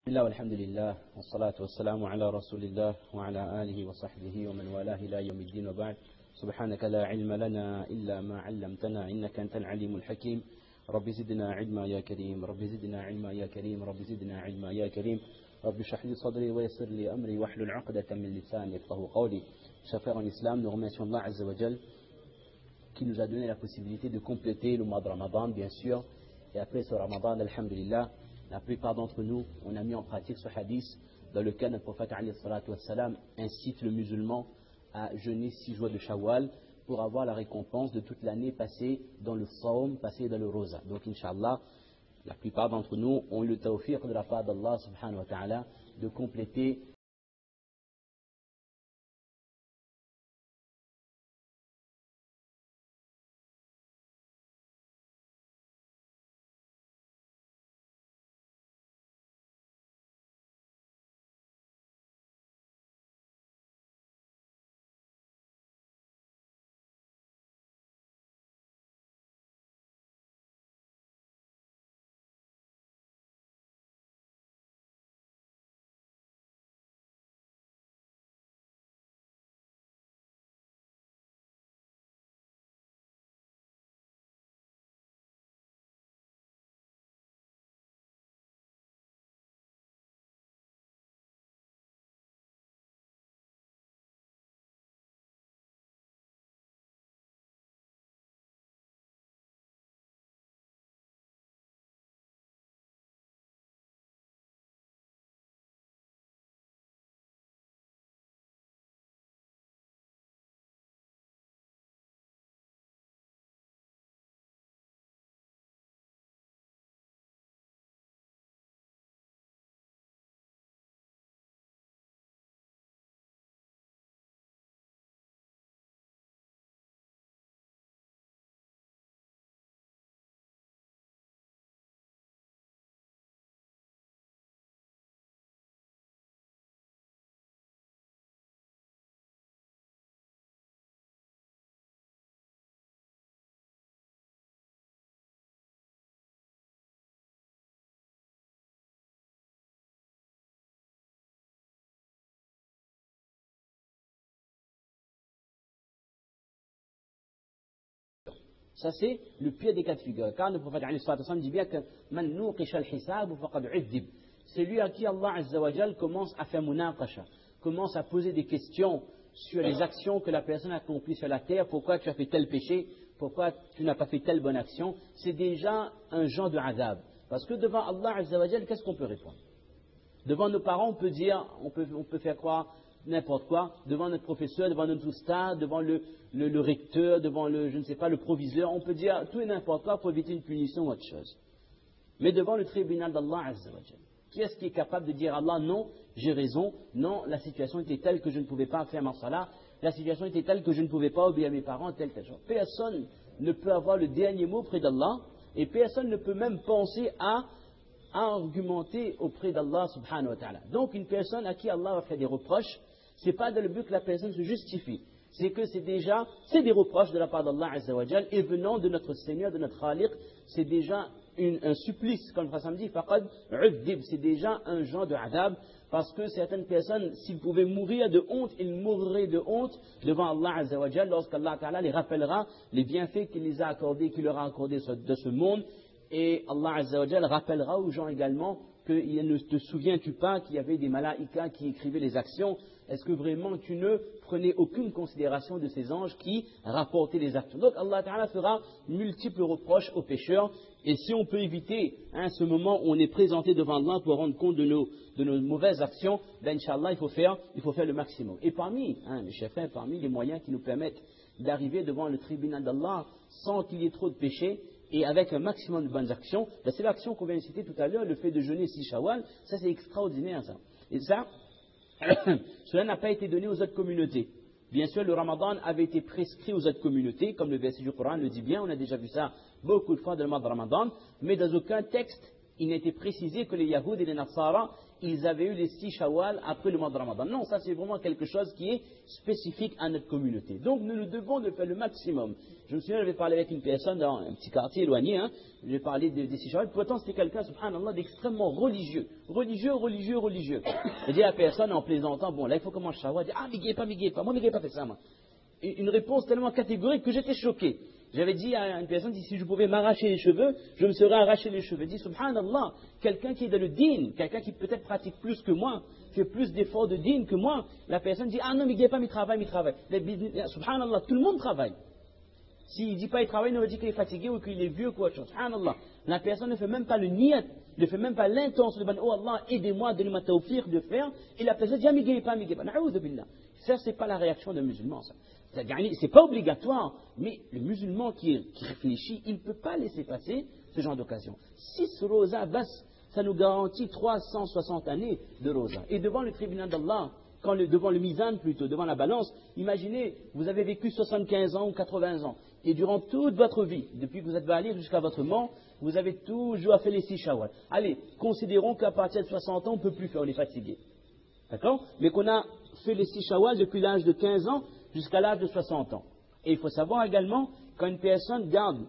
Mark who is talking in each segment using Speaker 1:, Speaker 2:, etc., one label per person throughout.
Speaker 1: الله والحمد لله والصلاة والسلام على رسول الله وعلى آله وصحبه ومن والاه إلى يوم الدين وبعد. سبحانك لا علم لنا إلا ما علمتنا إنك أنت العليم الحكيم. رب زدنا علما يا كريم، رب زدنا علما يا كريم، رب زدنا علما يا كريم. رب اشرح لي صدري ويسر لي أمري واحلل عقدة من لساني يفقهوا قولي. Chers frères en islam, nous remercions Allah Azza wa Jal qui nous a donné la possibilité de compléter le mois de Ramadan, bien sûr. Et après ce Ramadan, alhamdulillah, la plupart d'entre nous, on a mis en pratique ce hadith dans lequel notre prophète alayhi salatu wassalam incite le musulman à jeûner 6 jours de Shawwal pour avoir la récompense de toute l'année passée dans le Sawm, passée dans le Rosa. Donc, Inch'Allah, la plupart d'entre nous ont le tawfiq de la part d'Allah subhanahu wa ta'ala de compléter Ça, c'est le pire des cas de figure. Car le prophète dit bien que c'est lui à qui Allah Azza wa Jal commence à faire munaqasha, commence à poser des questions sur les actions que la personne a accomplies sur la terre. Pourquoi tu as fait tel péché? Pourquoi tu n'as pas fait telle bonne action? C'est déjà un genre de adab. Parce que devant Allah Azza wa Jal, qu'est-ce qu'on peut répondre? Devant nos parents, on peut dire, on peut faire croire n'importe quoi, devant notre professeur, devant notre oustad, devant le recteur, devant je ne sais pas, le proviseur, on peut dire tout et n'importe quoi pour éviter une punition ou autre chose. Mais devant le tribunal d'Allah Azza wa Jal, qui est-ce qui est capable de dire à Allah, non, j'ai raison, non, la situation était telle que je ne pouvais pas faire ma salat, la situation était telle que je ne pouvais pas obéir à mes parents, telle chose. Personne ne peut avoir le dernier mot près d'Allah, et personne ne peut même penser à argumenter auprès d'Allah subhanahu wa ta'ala. Donc une personne à qui Allah va faire des reproches, c'est pas dans le but que la personne se justifie. C'est que c'est des reproches de la part d'Allah Azza wa Jal, et venant de notre Seigneur, de notre Khaliq, c'est déjà un supplice, comme le Prophète dit, faqad u'dib, c'est déjà un genre de adab, parce que certaines personnes, s'ils pouvaient mourir de honte, ils mourraient de honte devant Allah Azza wa Jal, lorsqu'Allah Ta'ala les rappellera les bienfaits qu'il les a accordés, qu'il leur a accordés de ce monde. Et Allah Azza wa Jal rappellera aux gens également que ne te souviens-tu pas qu'il y avait des malaïkas qui écrivaient les actions? Est-ce que vraiment tu ne prenais aucune considération de ces anges qui rapportaient les actions? Donc Allah Ta'ala fera multiples reproches aux pécheurs. Et si on peut éviter ce moment où on est présenté devant Allah pour rendre compte de nos mauvaises actions, ben Inch'Allah, il faut faire le maximum. Et parmi, mes chers frères, parmi les moyens qui nous permettent d'arriver devant le tribunal d'Allah sans qu'il y ait trop de péchés, et avec un maximum de bonnes actions, c'est l'action qu'on vient de citer tout à l'heure, le fait de jeûner 6 Shawwal, ça c'est extraordinaire ça. Et ça, cela n'a pas été donné aux autres communautés. Bien sûr, le Ramadan avait été prescrit aux autres communautés, comme le verset du Coran le dit bien, on a déjà vu ça beaucoup de fois dans le mois de Ramadan, mais dans aucun texte il n'a été précisé que les Yahoud et les Nasara, ils avaient eu les 6 Shawwal après le mois de Ramadan. Non, ça c'est vraiment quelque chose qui est spécifique à notre communauté. Donc nous devons de faire le maximum. Je me souviens, j'avais parlé avec une personne dans un petit quartier éloigné, j'ai parlé des 6 Shawwal, pourtant c'était quelqu'un, subhanallah, d'extrêmement religieux. Religieux. J'ai dit à la personne en plaisantant, bon là il faut commencer Shawwal, il dit, ah m'iguez pas, moi m'iguez pas fait ça moi. Une réponse tellement catégorique que j'étais choqué. J'avais dit à une personne, si je pouvais m'arracher les cheveux, je me serais arraché les cheveux. Je dis, subhanallah, quelqu'un qui est dans le din, quelqu'un qui peut-être pratique plus que moi, fait plus d'efforts de din que moi, la personne dit, ah non, mais il pas, il travaille. Subhanallah, tout le monde travaille. S'il ne dit pas il travaille, il ne veut dire qu'il est fatigué ou qu'il est vieux ou quoi autre chose. Subhanallah, la personne ne fait même pas le niyat, ne fait même pas l'intention de dire, oh Allah, aidez-moi, donnez-moi tawfiq de faire, et la personne dit, ah, m'iguez pas. Na'oudhu billah. Ça, c'est pas la réaction d'un musulman, ça. C'est pas obligatoire, mais le musulman qui réfléchit, il ne peut pas laisser passer ce genre d'occasion. 6 rosas, ça nous garantit 360 années de rosas. Et devant le tribunal d'Allah, devant le mizan plutôt, devant la balance, imaginez, vous avez vécu 75 ans ou 80 ans, et durant toute votre vie, depuis que vous êtes baligh jusqu'à votre mort, vous avez toujours fait les 6 Shawwal. Allez, considérons qu'à partir de 60 ans, on ne peut plus faire, on est fatigué. D'accord? Mais qu'on a fait les 6 Shawwal depuis l'âge de 15 ans jusqu'à l'âge de 60 ans. Et il faut savoir également, quand une personne garde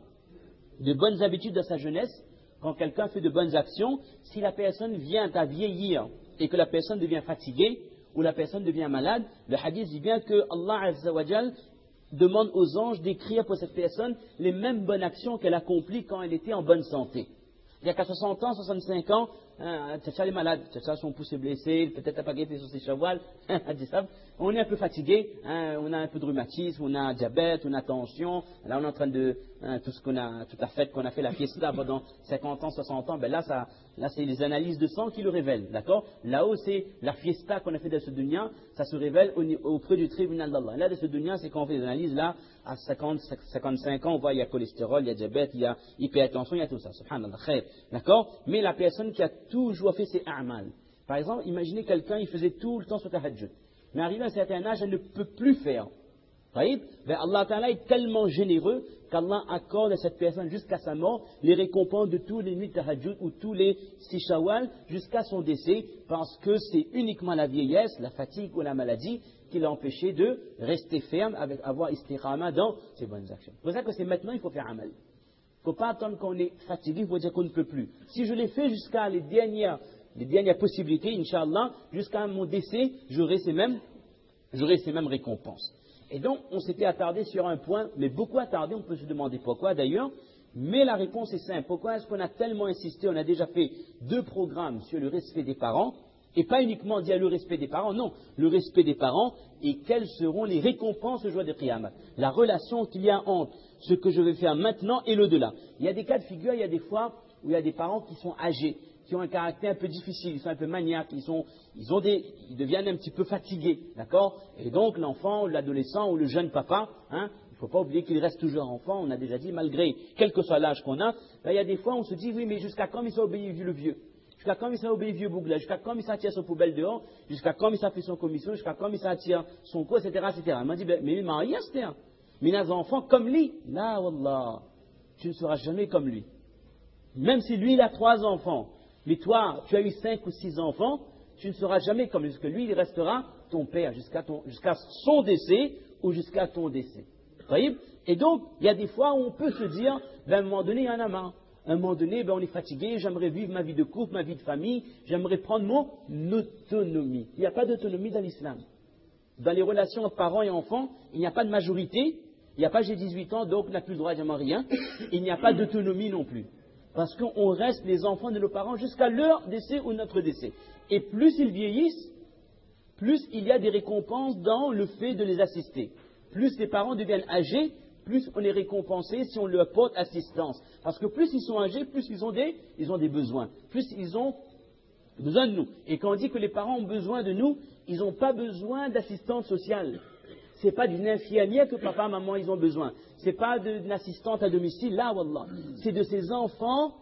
Speaker 1: de bonnes habitudes dans sa jeunesse, quand quelqu'un fait de bonnes actions, si la personne vient à vieillir et que la personne devient fatiguée ou la personne devient malade, le hadith dit bien que Allah Azza wa Jal demande aux anges d'écrire pour cette personne les mêmes bonnes actions qu'elle accomplit quand elle était en bonne santé. Il y a qu'à 60 ans, 65 ans, Tchacha est malade, Tchacha son pouce est blessé, peut-être n'a pas guetté sur ses Shawwal, on est un peu fatigué, on a un peu de rhumatisme, on a diabète, on a tension, là on est en train de, toute la fête qu'on a fait, la fiesta pendant 50 ans, 60 ans, ben là c'est les analyses de sang qui le révèlent, d'accord? Là-haut c'est la fiesta qu'on a fait de ce dunya, ça se révèle auprès du tribunal d'Allah. Là de ce dunya, c'est quand on fait des analyses, là, à 50, 55 ans, on voit il y a cholestérol, il y a diabète, il y a hypertension, il y a tout ça, subhanallah, khair, d'accord? Mais la personne qui a toujours fait ses a'mal, par exemple, imaginez quelqu'un, il faisait tout le temps sur tahajjud, mais arrivé à un certain âge, elle ne peut plus faire. Ben Allah Ta'ala est tellement généreux qu'Allah accorde à cette personne jusqu'à sa mort les récompenses de tous les nuits de tahajjud ou tous les 6 Shawwal jusqu'à son décès, parce que c'est uniquement la vieillesse, la fatigue ou la maladie qui l'a empêché de rester ferme, avec avoir istiqama dans ses bonnes actions. C'est pour ça que c'est maintenant il faut faire amal. Il ne faut pas attendre qu'on est fatigué, il faut dire qu'on ne peut plus. Si je l'ai fait jusqu'à les dernières possibilités, Inch'Allah, jusqu'à mon décès, j'aurai ces mêmes récompenses. Et donc, on s'était attardé sur un point, mais beaucoup attardé, on peut se demander pourquoi d'ailleurs, mais la réponse est simple. Pourquoi est-ce qu'on a tellement insisté? On a déjà fait 2 programmes sur le respect des parents, et pas uniquement dire le respect des parents, non, le respect des parents et quelles seront les récompenses au jour de Qiyamah. La relation qu'il y a entre ce que je vais faire maintenant et l'au-delà. Il y a des cas de figure, il y a des fois où il y a des parents qui sont âgés, qui ont un caractère un peu difficile, ils sont un peu maniaques, ils deviennent un petit peu fatigués, d'accord? Et donc l'enfant, l'adolescent ou le jeune papa, il ne faut pas oublier qu'il reste toujours enfant, on a déjà dit, malgré quel que soit l'âge qu'on a, il y a des fois on se dit, oui mais jusqu'à quand il s'est obéi le vieux? Jusqu'à quand il s'est obéi vieux bougla? Jusqu'à quand il s'attire son poubelle dehors? Jusqu'à quand il s'est fait son commission? Jusqu'à quand il s'attire son co, etc., etc. Il m'a dit, mais il m'a rien, c'était un. Mais il a des enfants comme lui. Là, wallah, tu ne seras jamais comme lui. Même si lui, il a 3 enfants, mais toi, tu as eu 5 ou 6 enfants, tu ne seras jamais comme lui, parce que lui, il restera ton père jusqu'à son décès ou jusqu'à ton décès. Vous voyez? Et donc, il y a des fois où on peut se dire, à un moment donné, il y en a marre. À un moment donné, on est fatigué, j'aimerais vivre ma vie de couple, ma vie de famille, j'aimerais prendre mon autonomie. Il n'y a pas d'autonomie dans l'islam. Dans les relations entre parents et enfants, il n'y a pas de majorité, il n'y a pas j'ai 18 ans, donc on n'a plus le droit à jamais rien, il n'y a pas d'autonomie non plus. Parce qu'on reste les enfants de nos parents jusqu'à leur décès ou notre décès. Et plus ils vieillissent, plus il y a des récompenses dans le fait de les assister. Plus les parents deviennent âgés, plus on est récompensé si on leur apporte assistance. Parce que plus ils sont âgés, plus ils ont des besoins. Plus ils ont besoin de nous. Et quand on dit que les parents ont besoin de nous, ils n'ont pas besoin d'assistance sociale. Ce n'est pas d'une infirmière que papa, maman, ils ont besoin. Ce n'est pas d'une assistante à domicile, là, wallah. C'est de ces enfants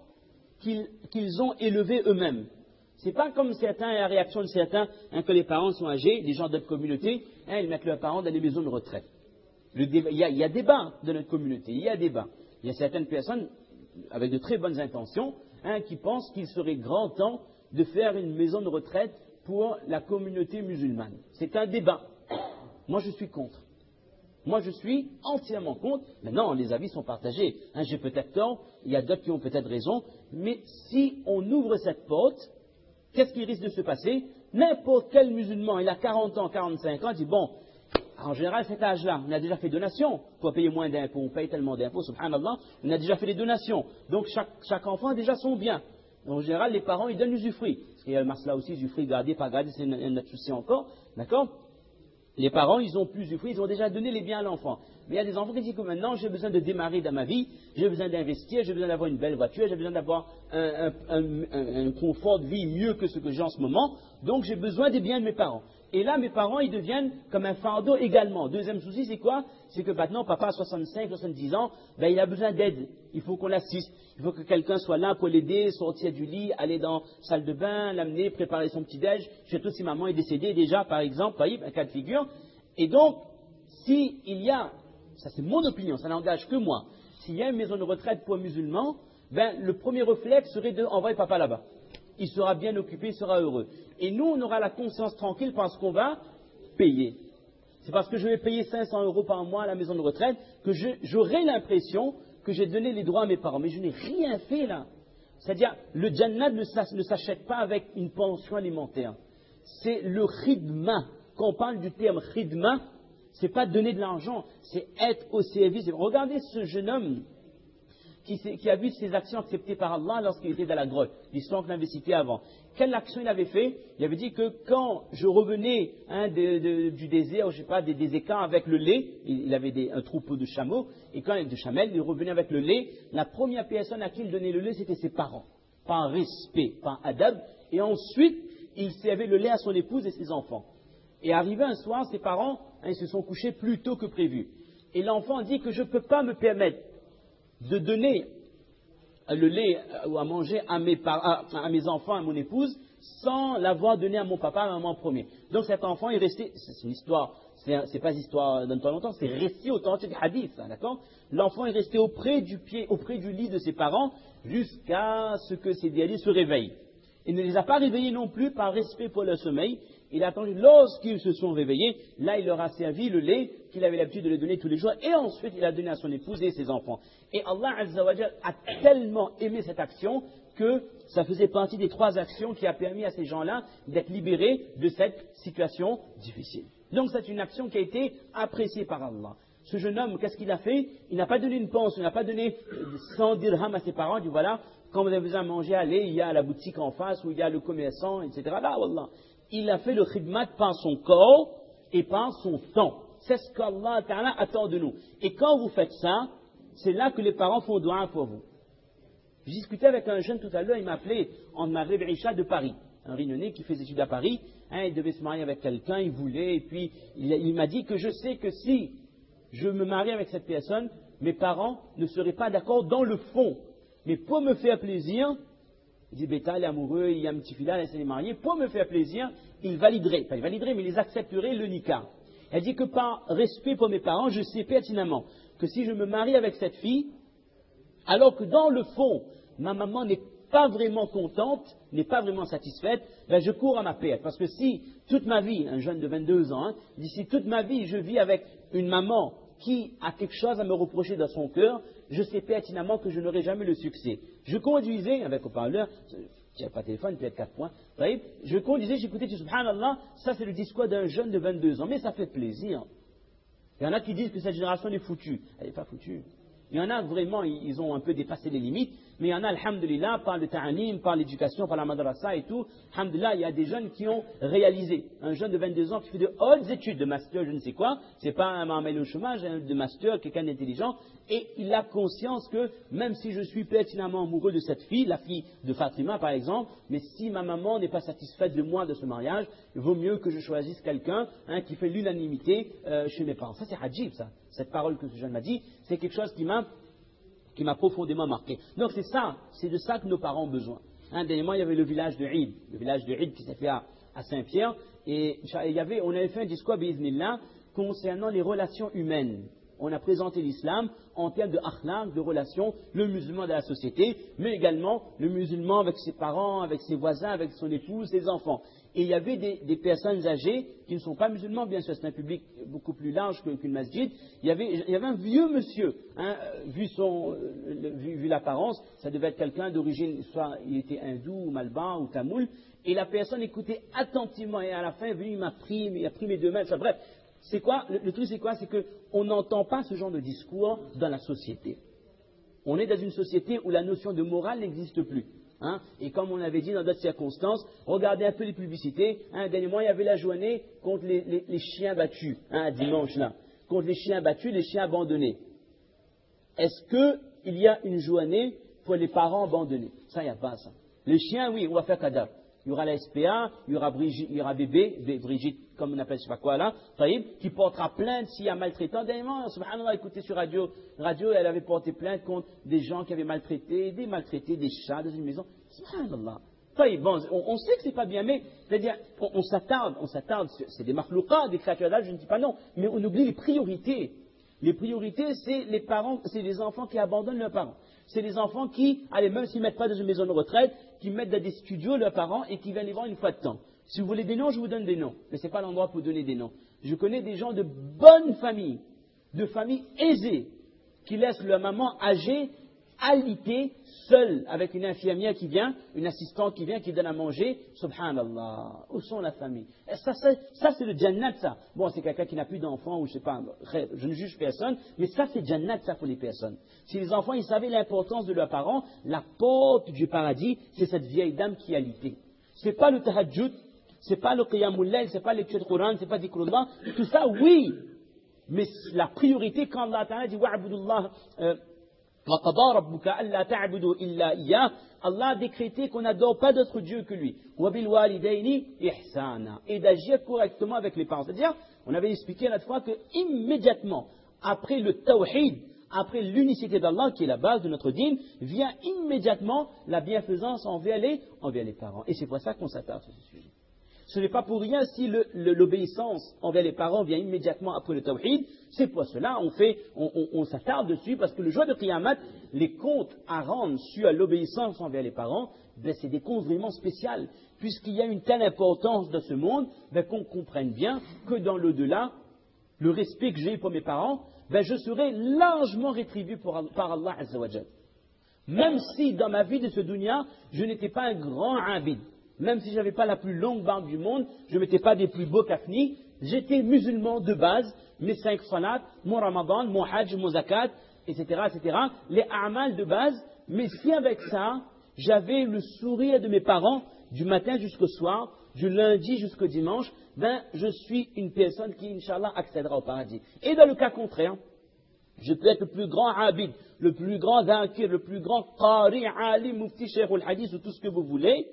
Speaker 1: qu'ils ont élevés eux-mêmes. Ce n'est pas comme certains, la réaction de certains, que les parents sont âgés, des gens d'autres communautés, ils mettent leurs parents dans des maisons de retraite. Il y a débat dans notre communauté, il y a débat. Il y a certaines personnes avec de très bonnes intentions qui pensent qu'il serait grand temps de faire une maison de retraite pour la communauté musulmane. C'est un débat. Moi, je suis contre. Moi, je suis entièrement contre. Maintenant, les avis sont partagés. J'ai peut-être tort, il y a d'autres qui ont peut-être raison. Mais si on ouvre cette porte, qu'est-ce qui risque de se passer? N'importe quel musulman, il a 40 ans, 45 ans, il dit, bon, en général, cet âge-là, on a déjà fait donation pour payer moins d'impôts. On paye tellement d'impôts, subhanallah, on a déjà fait des donations. Donc, chaque enfant a déjà son bien. En général, les parents, ils donnent l'usufruit. Parce qu'il y a le masla aussi, usufruit, garder, pas garder, c'est un autre souci encore. D'accord? Les parents, ils ont plus d'usufruit, ils ont déjà donné les biens à l'enfant. Mais il y a des enfants qui disent que maintenant, j'ai besoin de démarrer dans ma vie, j'ai besoin d'investir, j'ai besoin d'avoir une belle voiture, j'ai besoin d'avoir un confort de vie mieux que ce que j'ai en ce moment, donc j'ai besoin des biens de mes parents. Et là, mes parents, ils deviennent comme un fardeau également. Deuxième souci, c'est quoi? C'est que maintenant, papa a 65, 70 ans, il a besoin d'aide. Il faut qu'on l'assiste. Il faut que quelqu'un soit là pour l'aider, sortir du lit, aller dans la salle de bain, l'amener, préparer son petit-déj. Surtout si maman est décédée déjà, par exemple, un cas de figure. Et donc, s'il y a, ça c'est mon opinion, ça n'engage que moi, s'il y a une maison de retraite pour musulmans, le premier réflexe serait d'envoyer papa là-bas. Il sera bien occupé, il sera heureux. Et nous, on aura la conscience tranquille parce qu'on va payer. C'est parce que je vais payer 500 € par mois à la maison de retraite que j'aurai l'impression que j'ai donné les droits à mes parents. Mais je n'ai rien fait là. C'est-à-dire, le Jannat ne s'achète pas avec une pension alimentaire. C'est le khidma. Quand on parle du terme khidma, c'est pas donner de l'argent, c'est être au service. Regardez ce jeune homme qui a vu ses actions acceptées par Allah lorsqu'il était dans la grotte, l'histoire que l'avait citée avant. Quelle action il avait fait? Il avait dit que quand je revenais du désert, je sais pas, des écarts avec le lait, il avait un troupeau de chameaux, et quand de chamelles, il revenait avec le lait, la première personne à qui il donnait le lait, c'était ses parents, par respect, par adab, et ensuite, il servait le lait à son épouse et ses enfants. Et arrivé un soir, ses parents, ils se sont couchés plus tôt que prévu. Et l'enfant dit que je ne peux pas me permettre de donner le lait ou à manger à mes enfants, à mon épouse, sans l'avoir donné à mon papa, à maman premier. Donc cet enfant est resté, c'est une histoire, c'est pas une histoire d'un temps longtemps, c'est récit authentique du hadith, d'accord? L'enfant est resté auprès du lit de ses parents jusqu'à ce que ses derniers se réveillent. Il ne les a pas réveillés non plus par respect pour leur sommeil. Il a attendu lorsqu'ils se sont réveillés. Là, il leur a servi le lait qu'il avait l'habitude de les donner tous les jours. Et ensuite, il a donné à son épouse et ses enfants. Et Allah Azza wa Jal a tellement aimé cette action que ça faisait partie des 3 actions qui a permis à ces gens-là d'être libérés de cette situation difficile. Donc, c'est une action qui a été appréciée par Allah. Ce jeune homme, qu'est-ce qu'il a fait? Il n'a pas donné une pension, il n'a pas donné 100 dirhams à ses parents. Il dit voilà, quand vous avez besoin de manger, allez, il y a la boutique en face où il y a le commerçant, etc. Là, wallah. Il a fait le khidmat par son corps et par son temps. C'est ce qu'Allah Ta'ala attend de nous. Et quand vous faites ça, c'est là que les parents font dua pour vous. Je discutais avec un jeune tout à l'heure, il m'a appelé en Maghreb Isha de Paris. Un Réunionnais qui fait des études à Paris. Il devait se marier avec quelqu'un, il voulait, et puis il m'a dit que je sais que si je me marie avec cette personne, mes parents ne seraient pas d'accord dans le fond. Mais pour me faire plaisir, il dit, Beta, il est amoureux, il y a un petit fils-là, il s'est marié. Pour me faire plaisir, il validerait, pas il validerait, mais ils accepteraient le nikah. Elle dit que par respect pour mes parents, je sais pertinemment que si je me marie avec cette fille, alors que dans le fond, ma maman n'est pas vraiment contente, n'est pas vraiment satisfaite, je cours à ma perte. Parce que si toute ma vie, un jeune de 22 ans, d'ici toute ma vie, je vis avec une maman qui a quelque chose à me reprocher dans son cœur, je sais pertinemment que je n'aurai jamais le succès. Je conduisais, avec haut-parleur, il n'y avait pas de téléphone, peut-être 4 points, je conduisais, j'écoutais, subhanallah, ça c'est le discours d'un jeune de 22 ans, mais ça fait plaisir. Il y en a qui disent que cette génération est foutue. Elle n'est pas foutue. Il y en a vraiment, ils ont un peu dépassé les limites, mais il y en a, alhamdulillah, par le ta'alim, par l'éducation, par la madrasa et tout, alhamdulillah, il y a des jeunes qui ont réalisé. Un jeune de 22 ans qui fait de hautes études, de master, je ne sais quoi, c'est pas un mammel au chômage, de master, quelqu'un d'intelligent, et il a conscience que même si je suis pertinemment amoureux de cette fille, la fille de Fatima par exemple, mais si ma maman n'est pas satisfaite de moi, de ce mariage, il vaut mieux que je choisisse quelqu'un qui fait l'unanimité chez mes parents. Ça c'est hajib, ça. Cette parole que ce jeune m'a dit, c'est quelque chose qui m'a profondément marqué. Donc c'est ça, c'est de ça que nos parents ont besoin. Dernièrement, il y avait le village de Eid qui s'est fait à Saint-Pierre, et on avait fait un discours, biiznillah, concernant les relations humaines on a présenté l'islam en termes de akhlaq, de relations, le musulman dans la société, mais également le musulman avec ses parents, avec ses voisins, avec son épouse, ses enfants. Et il y avait des personnes âgées qui ne sont pas musulmans, bien sûr, c'est un public beaucoup plus large qu'une masjid. Il y avait un vieux monsieur, hein, vu l'apparence, ça devait être quelqu'un d'origine, soit il était hindou, ou malban, ou tamoul, et la personne écoutait attentivement, et à la fin, il a pris mes deux mains, bref. C'est quoi, le truc c'est quoi? C'est qu'on n'entend pas ce genre de discours dans la société. On est dans une société où la notion de morale n'existe plus. Hein, et comme on avait dit dans d'autres circonstances, regardez un peu les publicités. Hein, dernièrement, il y avait la journée contre les chiens battus, hein, dimanche là. Contre les chiens battus, les chiens abandonnés. Est-ce qu'il y a une journée pour les parents abandonnés? Ça, il n'y a pas ça. Les chiens, oui, on va faire cadavre. Il y aura la SPA, il y aura Brigitte, comme on appelle, je ne sais pas quoi là, qui portera plainte s'il y a maltraitant. Dernièrement, subhanallah, écoutez sur radio, elle avait porté plainte contre des gens qui avaient maltraité, des chats dans une maison. Subhanallah. Bon, on sait que c'est pas bien, mais c'est-à-dire, on s'attarde, c'est des makhlouqas, des créatures d'âge, je ne dis pas non, mais on oublie les priorités. Les priorités, c'est les parents, c'est les enfants qui abandonnent leurs parents. C'est les enfants qui, allez, même s'ils ne mettent pas dans une maison de retraite, qui mettent dans des studios leurs parents et qui viennent les voir une fois de temps. Si vous voulez des noms, je vous donne des noms. Mais ce n'est pas l'endroit pour donner des noms. Je connais des gens de bonne famille, de familles aisées, qui laissent leur maman âgée, alitée, seule, avec une infirmière qui vient, une assistante qui vient, qui donne à manger. Subhanallah. Où sont la famille? Ça c'est le jannat, ça. Bon, c'est quelqu'un qui n'a plus d'enfants, ou je sais pas, je ne juge personne, mais ça c'est jannat, ça pour les personnes. Si les enfants, ils savaient l'importance de leurs parents, la porte du paradis, c'est cette vieille dame qui est alitée. C'est pas le tahajjud, c'est pas le qiyamul layl, c'est pas lecture de Coran, c'est pas dhikrullah. Tout ça, oui. Mais la priorité, quand Allah Ta'ala dit wa'budullah, Allah a décrété qu'on n'adore pas d'autre Dieu que lui. Et d'agir correctement avec les parents. C'est-à-dire, on avait expliqué l'autre fois que immédiatement, après le tawhid, après l'unicité d'Allah, qui est la base de notre dîn, vient immédiatement la bienfaisance envers les parents. Et c'est pour ça qu'on s'attarde sur ce sujet. Ce n'est pas pour rien si l'obéissance envers les parents vient immédiatement après le tawhid. C'est pour cela on s'attarde dessus, parce que le jour de Qiyamah, les comptes à rendre sur l'obéissance envers les parents, ben, c'est des comptes vraiment spéciaux, puisqu'il y a une telle importance dans ce monde, ben, qu'on comprenne bien que dans l'au-delà, le respect que j'ai pour mes parents, ben, je serai largement rétribué par Allah Azza wa Jal. Même si dans ma vie de ce dunya, je n'étais pas un grand abid. Même si je n'avais pas la plus longue barbe du monde, je ne mettais pas des plus beaux kafnis, j'étais musulman de base, mes 5 salats, mon ramadan, mon hajj, mon zakat, etc., les a'mal de base, mais si avec ça, j'avais le sourire de mes parents, du matin jusqu'au soir, du lundi jusqu'au dimanche, ben, je suis une personne qui, Inch'Allah, accédera au paradis. Et dans le cas contraire, je peux être le plus grand abid, le plus grand dhakir, le plus grand qari, alim, mufti, cheikh al-hadith, ou tout ce que vous voulez,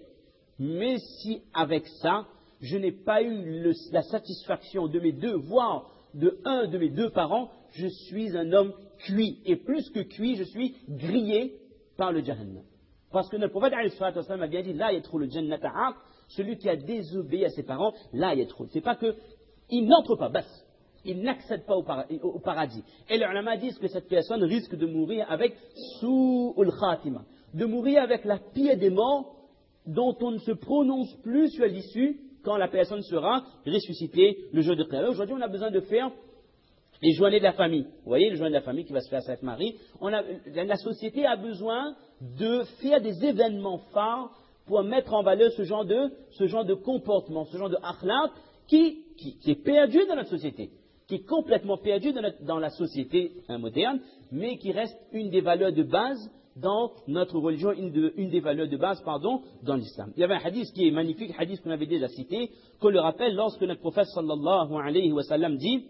Speaker 1: mais si avec ça, je n'ai pas eu la satisfaction de mes deux, voire de un de mes deux parents, je suis un homme cuit. Et plus que cuit, je suis grillé par le Jahannam. Parce que notre prophète a bien dit, là il y a trop le Jannata aq, celui qui a désobéi à ses parents, là il y a trop. C'est pas qu'il n'entre pas, basse. Il n'accède pas au paradis. Et les ulama disent que cette personne risque de mourir avec su'ul khatima, de mourir avec la pire des morts, dont on ne se prononce plus sur l'issue quand la personne sera ressuscitée le jour de Qiyamah. Aujourd'hui, on a besoin de faire les journées de la famille. Vous voyez, les journées de la famille qui va se faire à Sainte-Marie. La société a besoin de faire des événements phares pour mettre en valeur ce genre de comportement, ce genre de akhlaq qui est perdu dans notre société, qui est complètement perdu dans la société moderne, mais qui reste une des valeurs de base dans notre religion, une des valeurs de base, dans l'islam. Il y avait un hadith qui est magnifique, un hadith qu'on avait déjà cité, qu'on le rappelle lorsque notre prophète sallallahu alayhi wa sallam dit,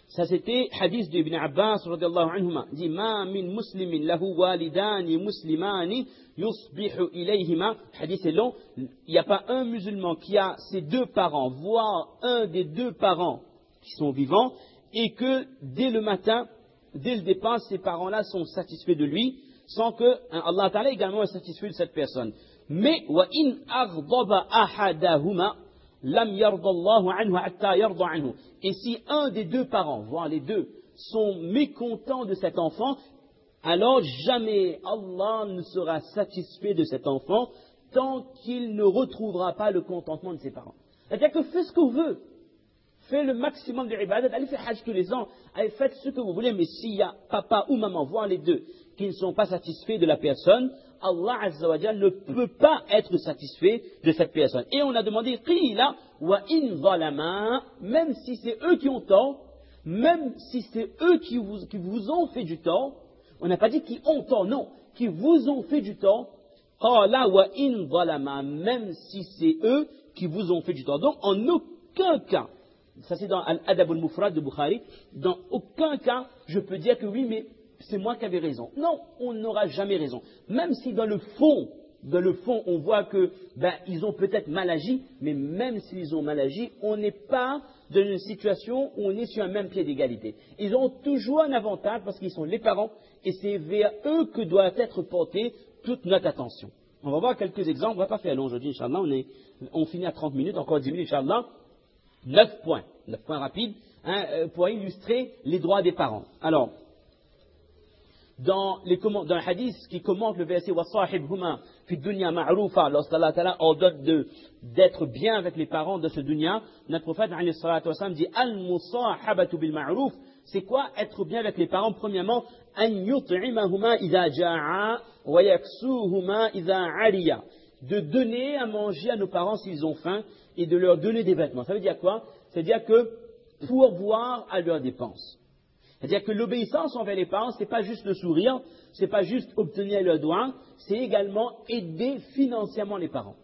Speaker 1: ça c'était hadith d'Ibn Abbas radiyallahu anhuma, dit ma min muslimin lahu walidani muslimani yusbihu ilayhima, hadith est long, il n'y a pas un musulman qui a ses deux parents, voire un des deux parents qui sont vivants, et que dès le matin, dès le départ, ces parents-là sont satisfaits de lui, sans que Allah Ta'ala également est satisfait de cette personne. Mais, wa in aghdaba ahadahuma, lam yardallahu anhu hatta yarda anhu. Et si un des deux parents, voire les deux, sont mécontents de cet enfant, alors jamais Allah ne sera satisfait de cet enfant tant qu'il ne retrouvera pas le contentement de ses parents. C'est-à-dire que fais ce qu'on veut. Fais le maximum de ibadat, allez faire hajj tous les ans, allez faites ce que vous voulez, mais s'il y a papa ou maman, voire les deux, qui ne sont pas satisfaits de la personne, Allah Azza wa Jal ne peut pas être satisfait de cette personne. Et on a demandé, qila wa in zalama, même si c'est eux qui ont tort, même si c'est eux qui vous ont fait du tort, on n'a pas dit qui ont tort, non, qui vous ont fait du tort, qala wa in zalama, même si c'est eux qui vous ont fait du tort. Donc en aucun cas, ça c'est dans Al-Adab al-Mufrad de Bukhari, dans aucun cas je peux dire que oui, mais c'est moi qui avais raison. Non, on n'aura jamais raison. Même si dans le fond, on voit que ils ont peut-être mal agi, mais même s'ils ont mal agi, on n'est pas dans une situation où on est sur un même pied d'égalité. Ils ont toujours un avantage parce qu'ils sont les parents et c'est vers eux que doit être portée toute notre attention. On va voir quelques exemples, on ne va pas faire long aujourd'hui, Inch'Allah, on finit à 30 minutes, encore 10 minutes, Inch'Allah. 9 points rapides, pour illustrer les droits des parents. Alors, dans le hadith qui commente le verset وَصَاحِبْهُمَا فِي الدُّنْيَا مَعْرُوفًا, lorsqu'Allah Ta'ala ordonne d'être bien avec les parents de ce dunya, notre prophète alayhi salatu wa sallam dit al-musahabatu bil ma'ruf. C'est quoi être bien avec les parents? Premièrement, an yut'imahuma idha ja'a wa yaksuhuma idha 'ariya, de donner à manger à nos parents s'ils ont faim et de leur donner des vêtements. Ça veut dire quoi? C'est-à-dire que pourvoir à leurs dépenses. C'est-à-dire que l'obéissance envers les parents, ce n'est pas juste le sourire, ce n'est pas juste obtenir leurs droits, c'est également aider financièrement les parents.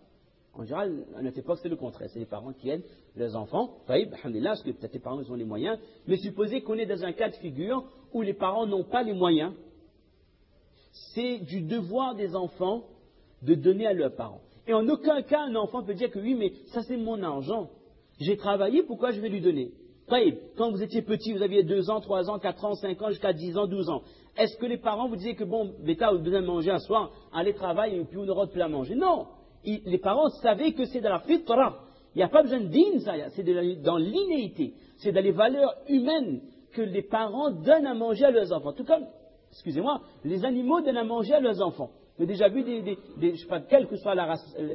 Speaker 1: En général, à notre époque, c'est le contraire. C'est les parents qui aident leurs enfants. Alhamdulillah, parce que peut-être les parents ont les moyens. Mais supposez qu'on est dans un cas de figure où les parents n'ont pas les moyens. C'est du devoir des enfants de donner à leurs parents. Et en aucun cas, un enfant peut dire que oui, mais ça c'est mon argent. J'ai travaillé, pourquoi je vais lui donner? Quand vous étiez petit, vous aviez 2 ans, 3 ans, 4 ans, 5 ans, jusqu'à 10 ans, 12 ans. Est-ce que les parents vous disaient que bon, Beta, vous avez besoin de manger un soir, allez travailler et puis on n'aura plus à manger? Non. Les parents savaient que c'est de la fitra. Il n'y a pas besoin de din, ça. C'est dans l'innéité. C'est dans les valeurs humaines que les parents donnent à manger à leurs enfants. Tout comme, excusez-moi, les animaux donnent à manger à leurs enfants. J'ai déjà vu je sais pas, quelle que soit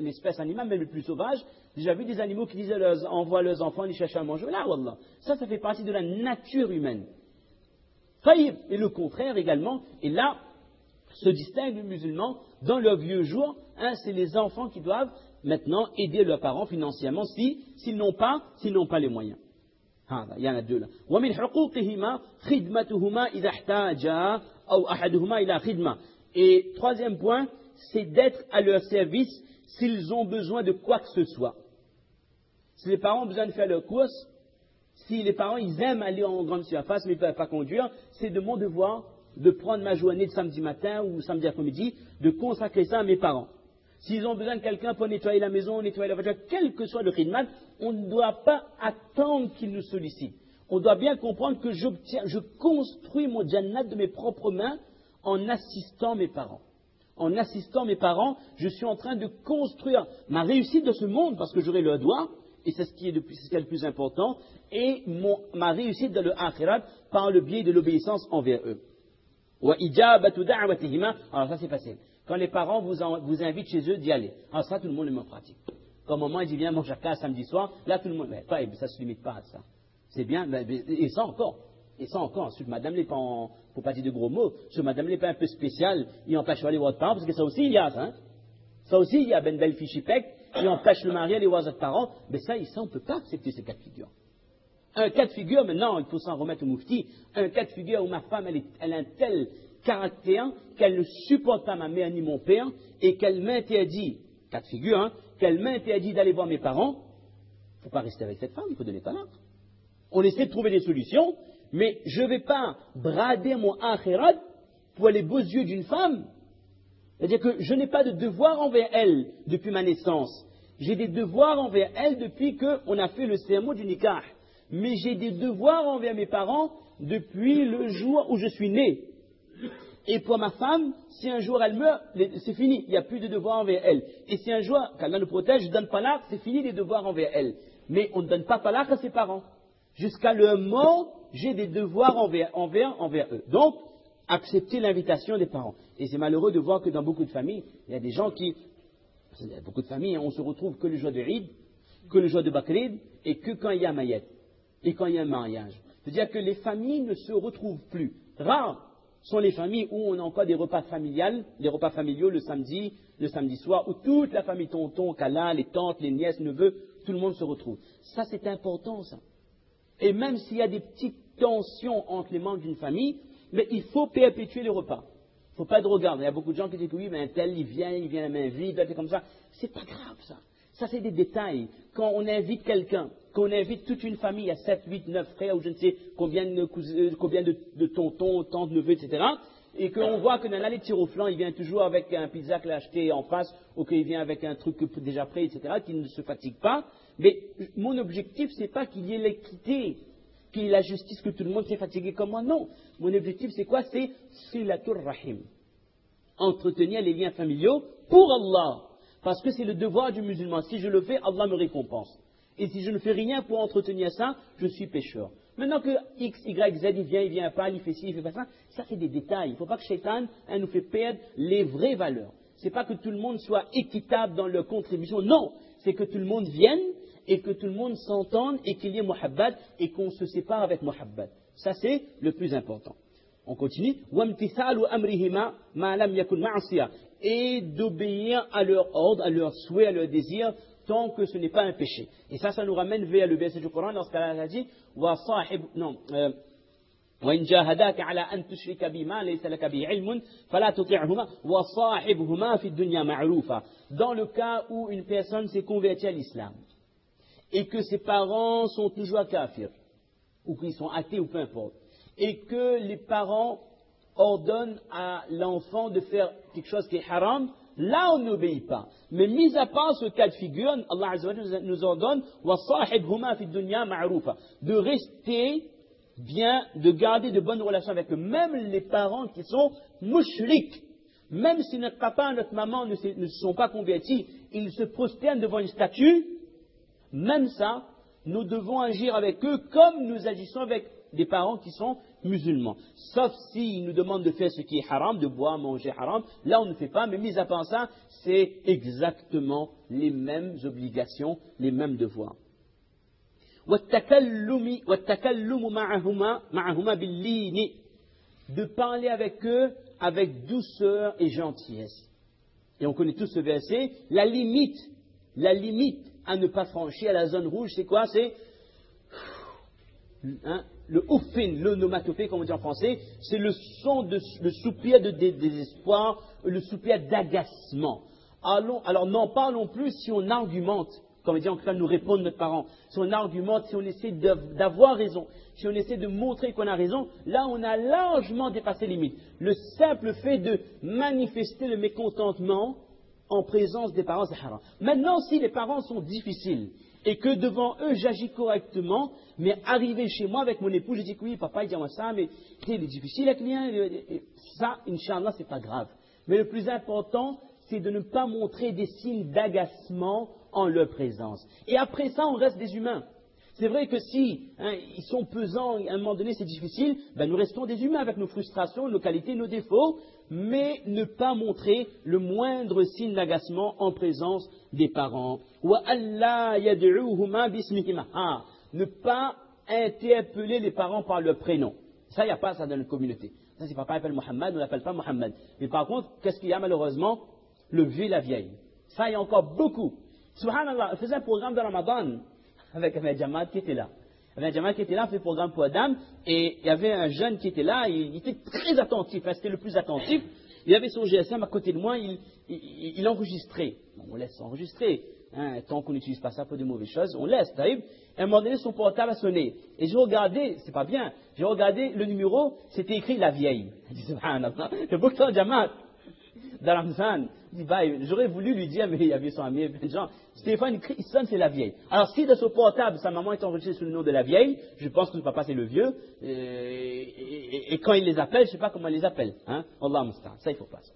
Speaker 1: l'espèce animale, même le plus sauvage, j'ai déjà vu des animaux qui disent envoient leurs enfants les chercher à manger. Là, wallah. Ça fait partie de la nature humaine. Et le contraire également, et là, se distinguent les musulmans dans leurs vieux jours, c'est les enfants qui doivent maintenant aider leurs parents financièrement s'ils n'ont pas les moyens. Il y en a 2 là. وَمِنْ حُقُوقِهِمَا خِدْمَتُهُمَا إِذَا احْتَاجَا أَوْ أَحَدُهُمَا إِلَى خِدْمَةٍ. Et 3e point, c'est d'être à leur service s'ils ont besoin de quoi que ce soit. Si les parents ont besoin de faire leurs courses, si les parents ils aiment aller en grande surface mais ils ne peuvent pas conduire, c'est de mon devoir de prendre ma journée de samedi matin ou samedi après-midi, de consacrer ça à mes parents. S'ils ont besoin de quelqu'un pour nettoyer la maison, nettoyer la voiture, quel que soit le khidmat, on ne doit pas attendre qu'ils nous sollicitent. On doit bien comprendre que je construis mon jannat de mes propres mains en assistant mes parents. En assistant mes parents, je suis en train de construire ma réussite de ce monde parce que j'aurai leur doigt, et c'est ce qui est le plus important, et ma réussite dans le akhirat par le biais de l'obéissance envers eux. Alors ça c'est facile. Quand les parents vous invitent chez eux d'y aller, alors ça tout le monde le met en pratique. Quand maman dit viens manger à samedi soir, là tout le monde, mais ça ne se limite pas à ça. C'est bien, et ça encore. Et ça encore, ensuite, madame n'est pas faut pas dire de gros mots, ce madame n'est pas un peu spécial, il empêche d'aller voir votre parent, parce que ça aussi il y a ça. Ça aussi il y a ben belle fichipec, il empêche le mari d'aller voir ses parents, mais ça on ne peut pas accepter ces cas de figure. Un cas de figure, maintenant, il faut s'en remettre au moufti, un cas de figure où ma femme, elle a un tel caractère qu'elle ne supporte pas ma mère ni mon père, et qu'elle m'interdit, cas de figure, qu'elle m'interdit d'aller voir mes parents, il ne faut pas rester avec cette femme, il faut donner talaq. On essaie de trouver des solutions, mais je ne vais pas brader mon akhirat pour les beaux yeux d'une femme. C'est-à-dire que je n'ai pas de devoir envers elle depuis ma naissance. J'ai des devoirs envers elle depuis qu'on a fait le serment du nikah. Mais j'ai des devoirs envers mes parents depuis le jour où je suis né. Et pour ma femme, si un jour elle meurt, c'est fini, il n'y a plus de devoirs envers elle. Et si un jour, qu'Allah nous protège, je ne donne pas l'arc, c'est fini les devoirs envers elle. Mais on ne donne pas l'arc à ses parents. Jusqu'à leur mort, j'ai des devoirs envers eux. Donc, accepter l'invitation des parents. Et c'est malheureux de voir que dans beaucoup de familles, il y a des gens qui... Dans beaucoup de familles, on se retrouve que le jour de Eid, que le jour de Bakrid, et que quand il y a Mayet, et quand il y a un mariage. C'est-à-dire que les familles ne se retrouvent plus. Rares sont les familles où on a encore des repas familiaux le samedi soir, où toute la famille, tonton, câlin, les tantes, les nièces, neveux, tout le monde se retrouve. Ça, c'est important, ça. Et même s'il y a des petites tensions entre les membres d'une famille, mais il faut perpétuer les repas. Il ne faut pas de regard. Il y a beaucoup de gens qui disent que oui, mais un tel, il vient la main vide, comme ça. C'est pas grave, ça. Ça, c'est des détails. Quand on invite quelqu'un, quand on invite toute une famille, il y a 7, 8, 9 frères, ou je ne sais combien de tontons, tantes, neveux, etc., et qu'on voit que dans l'allée de tir au flanc, il vient toujours avec un pizza qu'il a acheté en face, ou qu'il vient avec un truc déjà prêt, etc., qui ne se fatigue pas. Mais mon objectif, c'est pas qu'il y ait l'équité, qu'il y ait la justice, que tout le monde s'est fatigué comme moi. Non. Mon objectif, c'est quoi? C'est silatur rahim. Entretenir les liens familiaux pour Allah. Parce que c'est le devoir du musulman. Si je le fais, Allah me récompense. Et si je ne fais rien pour entretenir ça, je suis pécheur. Maintenant que X, Y, Z, il vient pas, il fait ci, il fait pas ça, ça c'est des détails. Il ne faut pas que Shaitan nous fait perdre les vraies valeurs. Ce n'est pas que tout le monde soit équitable dans leur contribution. Non, c'est que tout le monde vienne et que tout le monde s'entende et qu'il y ait muhabbat et qu'on se sépare avec muhabbat. Ça c'est le plus important. On continue. Et d'obéir à leur ordre, à leur souhait, à leur désir, tant que ce n'est pas un péché. Et ça nous ramène vers le verset du Coran lorsqu'Allah a dit وإن جاهداك على أن تشرك بما ليس لك به علم فلا تطعهما وصاحبهما في الدنيا معروفا. Dans le cas où une personne s'est convertie à l'islam et que ses parents sont toujours kafirs ou qu'ils sont athées ou peu importe, et que les parents ordonnent à l'enfant de faire quelque chose qui est haram, là on n'obéit pas. Mais mis à part ce cas de figure, Allah Azza wa Jalla nous ordonne وَصَاحِبْهُمَا فِي الدُّنْيَا مَعْرُوفًا, de rester bien, de garder de bonnes relations avec eux. Même les parents qui sont mushriks, même si notre papa et notre maman ne se sont pas convertis, ils se prosternent devant une statue, même ça, nous devons agir avec eux comme nous agissons avec des parents qui sont musulmans. Sauf s'ils nous demandent de faire ce qui est haram, de boire, manger haram, là on ne fait pas, mais mis à part ça, c'est exactement les mêmes obligations, les mêmes devoirs. De parler avec eux avec douceur et gentillesse. Et on connaît tous ce verset. La limite à ne pas franchir à la zone rouge, c'est quoi? C'est le oufin, l'onomatopée, comme on dit en français, c'est le son, le soupir de désespoir, le soupir d'agacement. Alors n'en parlons plus si on argumente, comme on dit en train de nous répondre notre parent, si on argumente, si on essaie d'avoir raison, si on essaie de montrer qu'on a raison, là on a largement dépassé les limites. Le simple fait de manifester le mécontentement en présence des parents, c'est haram. Maintenant, si les parents sont difficiles et que devant eux j'agis correctement, mais arrivé chez moi avec mon époux, je dis que oui, papa il dit moi ça, mais il est difficile avec lui, ça, Inch'Allah, c'est pas grave. Mais le plus important, c'est de ne pas montrer des signes d'agacement en leur présence. Et après ça, on reste des humains. C'est vrai que si ils sont pesants, à un moment donné c'est difficile, ben nous restons des humains avec nos frustrations, nos qualités, nos défauts, mais ne pas montrer le moindre signe d'agacement en présence des parents. Ne pas interpeller les parents par leur prénom. Ça, il n'y a pas ça dans notre communauté. Ça, si papa appelle Mohammed, on ne l'appelle pas Mohammed. Mais par contre, qu'est-ce qu'il y a malheureusement? Le vieux et la vieille. Ça, il y a encore beaucoup. Subhanallah, on faisait un programme de Ramadan avec un Jamaat qui était là. Il y avait un Jamaat qui était là, on fait le programme pour Adam, et il y avait un jeune qui était là, il était très attentif, c'était le plus attentif. Il avait son GSM à côté de moi, il enregistrait. Bon, on laisse enregistrer. Tant qu'on n'utilise pas ça pour de mauvaises choses, on laisse, taïb. Et à un moment donné, son portable a sonné. Et j'ai regardé, c'est pas bien, j'ai regardé le numéro, c'était écrit la vieille. Je dis, subhanallah, c'est pourtant Jamaat. Dans Ramzan, j'aurais voulu lui dire, mais il y avait son ami, genre, Stéphane, il sonne, c'est la vieille. Alors si de son portable, sa maman est enregistrée sous le nom de la vieille, je pense que son papa c'est le vieux, et quand il les appelle, je ne sais pas comment il les appelle. Allah Mustaan, ça il faut pas. Ça.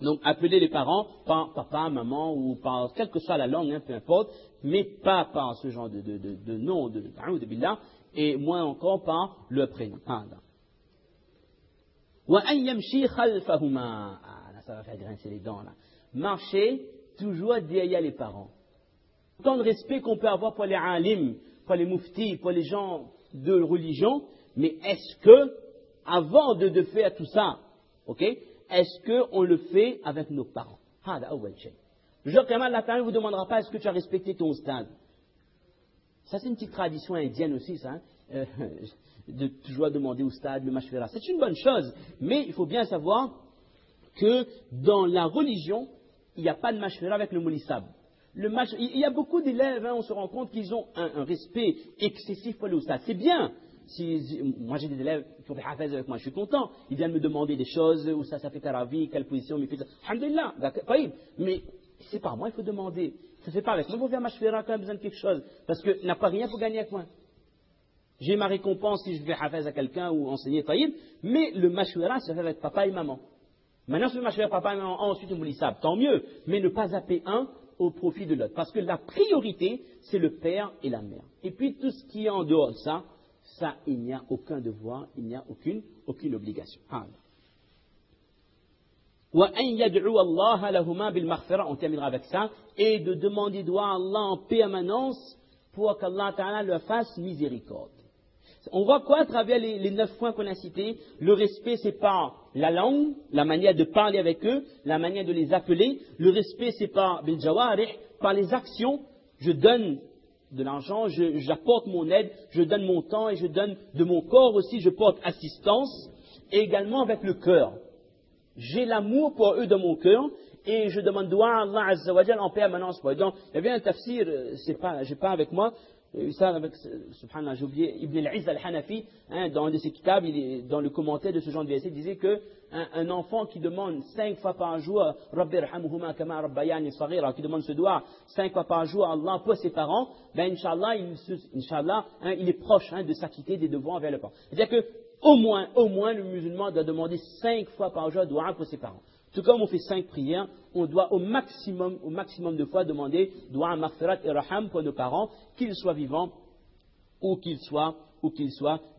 Speaker 1: Donc, appelez les parents par papa, maman, ou par quelle que soit la langue, hein, peu importe, mais pas par ce genre de nom, de billah, et moins encore par le prénom. وَأَنْ يَمْشِي خَلْفَهُمَا. Là, ça va faire grincer les dents, là. Marcher toujours derrière les parents. Tant de respect qu'on peut avoir pour les alim, pour les muftis, pour les gens de religion, mais est-ce que, avant de faire tout ça, ok, est-ce qu'on le fait avec nos parents? Le jour qu'Amal ne vous demandera pas est-ce que tu as respecté ton stade. Ça, c'est une petite tradition indienne aussi, ça, hein, de toujours demander au stade le mashwara. C'est une bonne chose, mais il faut bien savoir que dans la religion, il n'y a pas de mashwara avec le moulissab. Il y a beaucoup d'élèves, hein, on se rend compte qu'ils ont un respect excessif pour le stade. C'est bien. Moi j'ai des élèves qui ont fait hafez avec moi, je suis content. Ils viennent me demander des choses, où ça fait taravi, quelle position, mais alhamdulillah, mais c'est pas moi, il faut demander. Ça ne fait pas avec moi, il faut faire mashwara quand même besoin de quelque chose. Parce que n'a pas rien pour gagner avec moi. J'ai ma récompense si je fais hafez à quelqu'un ou enseigner taïb, mais le mashwara, ça fait avec papa et maman. Maintenant, si le mashwara papa et maman, ensuite on moulissab, tant mieux, mais ne pas zapper un au profit de l'autre. Parce que la priorité, c'est le père et la mère. Et puis tout ce qui est en dehors de ça, il n'y a aucun devoir, il n'y a aucune obligation. On terminera avec ça. Et de demander droit à Allah en permanence pour qu'Allah Ta'ala leur fasse miséricorde. On voit quoi à travers les 9 points qu'on a cités? Le respect, c'est par la langue, la manière de parler avec eux, la manière de les appeler. Le respect, c'est par bil jawarih, par les actions. Je donne de l'argent, j'apporte mon aide, je donne mon temps et je donne de mon corps aussi, je porte assistance. Et également avec le cœur. J'ai l'amour pour eux dans mon cœur et je demande doigt à Allah Azza wa Jal en permanence. Donc, il y avait un tafsir, j'ai pas avec moi, ça avec, subhanallah, j'ai oublié, Ibn al-Izz al-Hanafi, hein, dans un de ses kitabs, dans le commentaire de ce genre de verset, il disait que un enfant qui demande 5 fois par jour, Rabbi irhamhuma kama rabbayani saghira, qui demande ce doigt 5 fois par jour à Allah pour ses parents, ben Inch'Allah, il est proche, hein, de s'acquitter des devoirs envers le parent. C'est-à-dire que au moins, le musulman doit demander 5 fois par jour doua pour ses parents. Tout comme on fait 5 prières, on doit au maximum de fois demander doua maghfirat et raham pour nos parents, qu'ils soient vivants ou qu'ils soient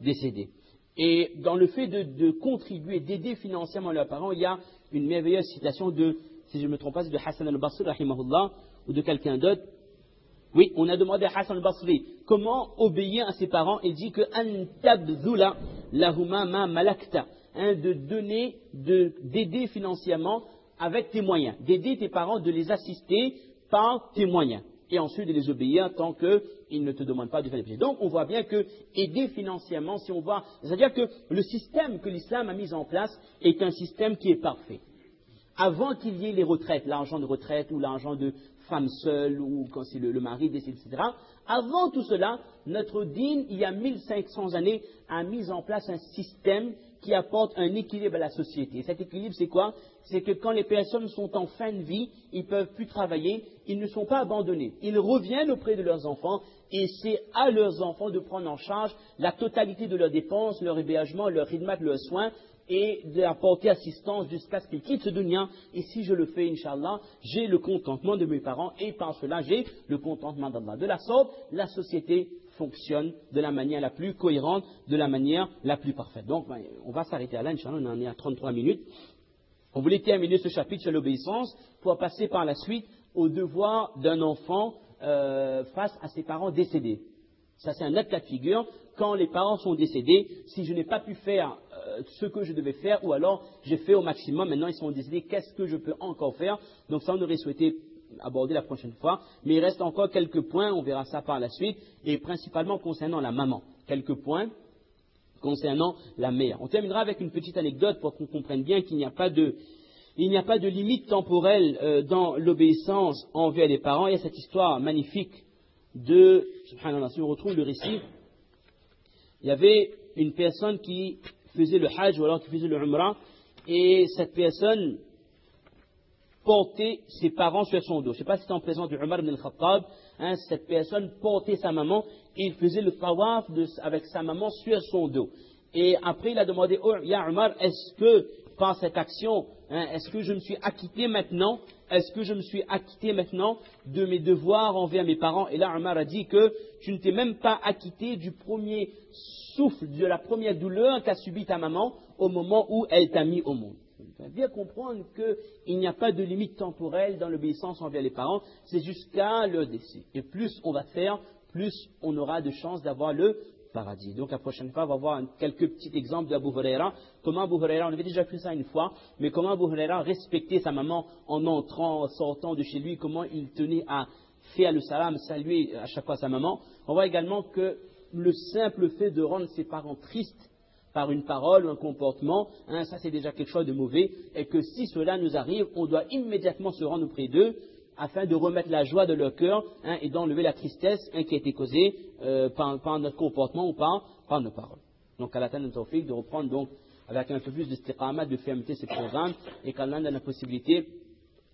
Speaker 1: décédés. Et dans le fait de contribuer, d'aider financièrement leurs parents, il y a une merveilleuse citation de, si je ne me trompe pas, c'est de Hassan al-Basri, rahimahullah, ou de quelqu'un d'autre. Oui, on a demandé à Hassan al-Basri comment obéir à ses parents. Il dit que antabdhula lahuma ma malakta, de donner, d'aider financièrement avec tes moyens, d'aider tes parents, de les assister par tes moyens, et ensuite de les obéir tant qu'ils ne te demandent pas de faire des péchés. Donc on voit bien que aider financièrement, si on voit, c'est-à-dire que le système que l'islam a mis en place est un système qui est parfait. Avant qu'il y ait les retraites, l'argent de retraite ou l'argent de femme seule ou quand c'est le mari décède, etc. Avant tout cela, notre dîn, il y a 1500 années, a mis en place un système qui apporte un équilibre à la société. Cet équilibre, c'est quoi? C'est que quand les personnes sont en fin de vie, ils ne peuvent plus travailler, ils ne sont pas abandonnés. Ils reviennent auprès de leurs enfants et c'est à leurs enfants de prendre en charge la totalité de leurs dépenses, leur hébergement, leur khidmat, leurs soins, et d'apporter assistance jusqu'à ce qu'ils quittent ce dunya. Et si je le fais, Inch'Allah, j'ai le contentement de mes parents et par cela, j'ai le contentement d'Allah. De la sorte, la société fonctionne de la manière la plus cohérente, de la manière la plus parfaite. Donc, on va s'arrêter là, Inch'Allah, on en est à 33 minutes. On voulait terminer ce chapitre sur l'obéissance pour passer par la suite au devoir d'un enfant face à ses parents décédés. Ça, c'est un autre cas de figure. Quand les parents sont décédés, si je n'ai pas pu faire ce que je devais faire, ou alors j'ai fait au maximum, maintenant ils sont décédés, qu'est-ce que je peux encore faire? Donc ça, on aurait souhaité aborder la prochaine fois. Mais il reste encore quelques points, on verra ça par la suite, et principalement concernant la maman. Quelques points concernant la mère. On terminera avec une petite anecdote pour qu'on comprenne bien qu'il n'y a pas de limite temporelle dans l'obéissance envers les parents. Il y a cette histoire magnifique de, subhanallah, si on retrouve le récit, il y avait une personne qui faisait le hajj ou alors qui faisait le umrah, et cette personne portait ses parents sur son dos. Je ne sais pas si c'est en présence de Umar ibn al-Khattab, cette personne portait sa maman et il faisait le tawaf avec sa maman sur son dos. Et après il a demandé, oh, ya Umar, est-ce que par cette action, est-ce que je me suis acquitté maintenant? Est-ce que je me suis acquitté maintenant de mes devoirs envers mes parents? Et là, Omar a dit que tu ne t'es même pas acquitté du premier souffle, de la première douleur qu'a subie ta maman au moment où elle t'a mis au monde. Il faut bien comprendre qu'il n'y a pas de limite temporelle dans l'obéissance envers les parents, c'est jusqu'à leur décès. Et plus on va faire, plus on aura de chances d'avoir le paradis. Donc la prochaine fois, on va voir quelques petits exemples d'Abu Huraira. Comment Abu Huraira, on avait déjà fait ça une fois, mais comment Abu Huraira respectait sa maman en entrant, en sortant de chez lui, comment il tenait à faire le salam, saluer à chaque fois sa maman. On voit également que le simple fait de rendre ses parents tristes par une parole ou un comportement, ça c'est déjà quelque chose de mauvais, et que si cela nous arrive, on doit immédiatement se rendre auprès d'eux afin de remettre la joie de leur cœur et d'enlever la tristesse qui a été causée par notre comportement ou par nos paroles. Donc à la fin de notre tawfiq de reprendre donc avec un peu plus d'istiqamat, de fermeté ces programmes, et qu'Allah donne la possibilité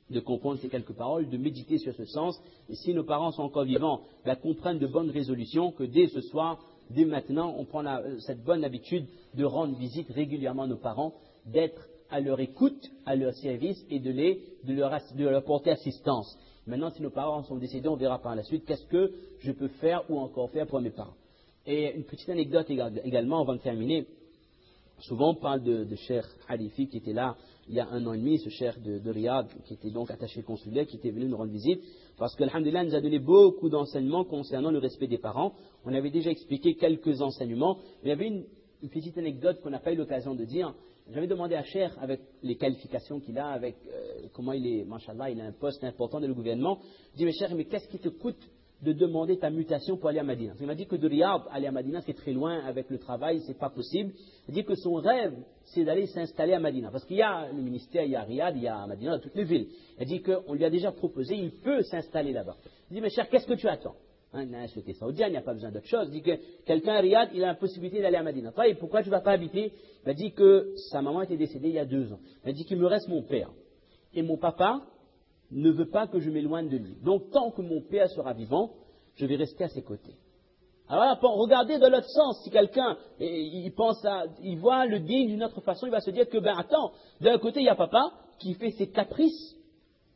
Speaker 1: de comprendre ces quelques paroles, de méditer sur ce sens, et si nos parents sont encore vivants, qu'on prenne de bonnes résolutions, que dès ce soir, dès maintenant, on prend cette bonne habitude de rendre visite régulièrement à nos parents, d'être à leur écoute, à leur service et de leur porter assistance. Maintenant, si nos parents sont décédés, on verra par la suite qu'est-ce que je peux faire ou encore faire pour mes parents. Et une petite anecdote également, avant de terminer. Souvent, on parle de Cheikh Harifi qui était là il y a 1 an et demi, ce Cheikh de Riyad, qui était donc attaché consulaire, qui était venu nous rendre visite, parce que alhamdoulilah nous a donné beaucoup d'enseignements concernant le respect des parents. On avait déjà expliqué quelques enseignements, mais il y avait une petite anecdote qu'on n'a pas eu l'occasion de dire. J'avais demandé à Cheikh, avec les qualifications qu'il a, avec comment il est, mashallah, il a un poste important dans le gouvernement, je dis, mais Cheikh, mais qu'est-ce qui te coûte de demander ta mutation pour aller à Madina? Il m'a dit que de Riyad, aller à Madina, c'est très loin avec le travail, c'est pas possible. Il dit que son rêve, c'est d'aller s'installer à Madina. Parce qu'il y a le ministère, il y a Riyad, il y a Madina, dans toutes les villes. Il dit qu'on lui a déjà proposé, il peut s'installer là-bas. Il dit, mais cher, qu'est-ce que tu attends? Il y a un société saoudienne, il n'y a pas besoin d'autre chose. Il dit que quelqu'un à Riyad, il a la possibilité d'aller à Madina. Et pourquoi tu ne vas pas habiter? Il m'a dit que sa maman était décédée il y a 2 ans. Il m'a dit qu'il me reste mon père. Et mon papa ne veut pas que je m'éloigne de lui. Donc tant que mon père sera vivant, je vais rester à ses côtés. Alors regardez dans l'autre sens, si quelqu'un il voit le digne d'une autre façon, il va se dire que attends, d'un côté il y a papa qui fait ses caprices.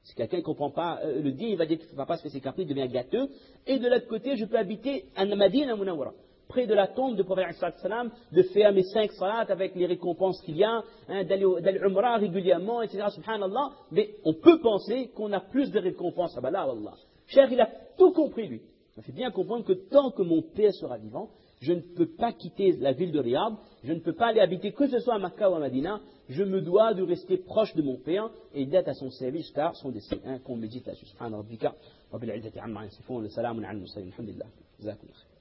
Speaker 1: Si quelqu'un ne comprend pas le digne, il va dire que papa se fait ses caprices, il devient gâteux. Et de l'autre côté, je peux habiter à Madina Munawwara, près de la tombe du prophète sallam, de faire mes 5 salats avec les récompenses qu'il y a, d'aller umrah régulièrement, etc. Subhanallah. Mais on peut penser qu'on a plus de récompenses. Ah ben là, wallah. Cher, il a tout compris lui. Il faut bien comprendre que tant que mon père sera vivant, je ne peux pas quitter la ville de Riyad, je ne peux pas aller habiter que ce soit à Makkah ou à Madina, je me dois de rester proche de mon père et d'être à son service jusqu'à son décès. Qu'on médite là-dessus. Subhana rabbika, rabbil izzati amma yasifun, wa salamun ala al-mursalin, alhamdulillah. Jazakumullah.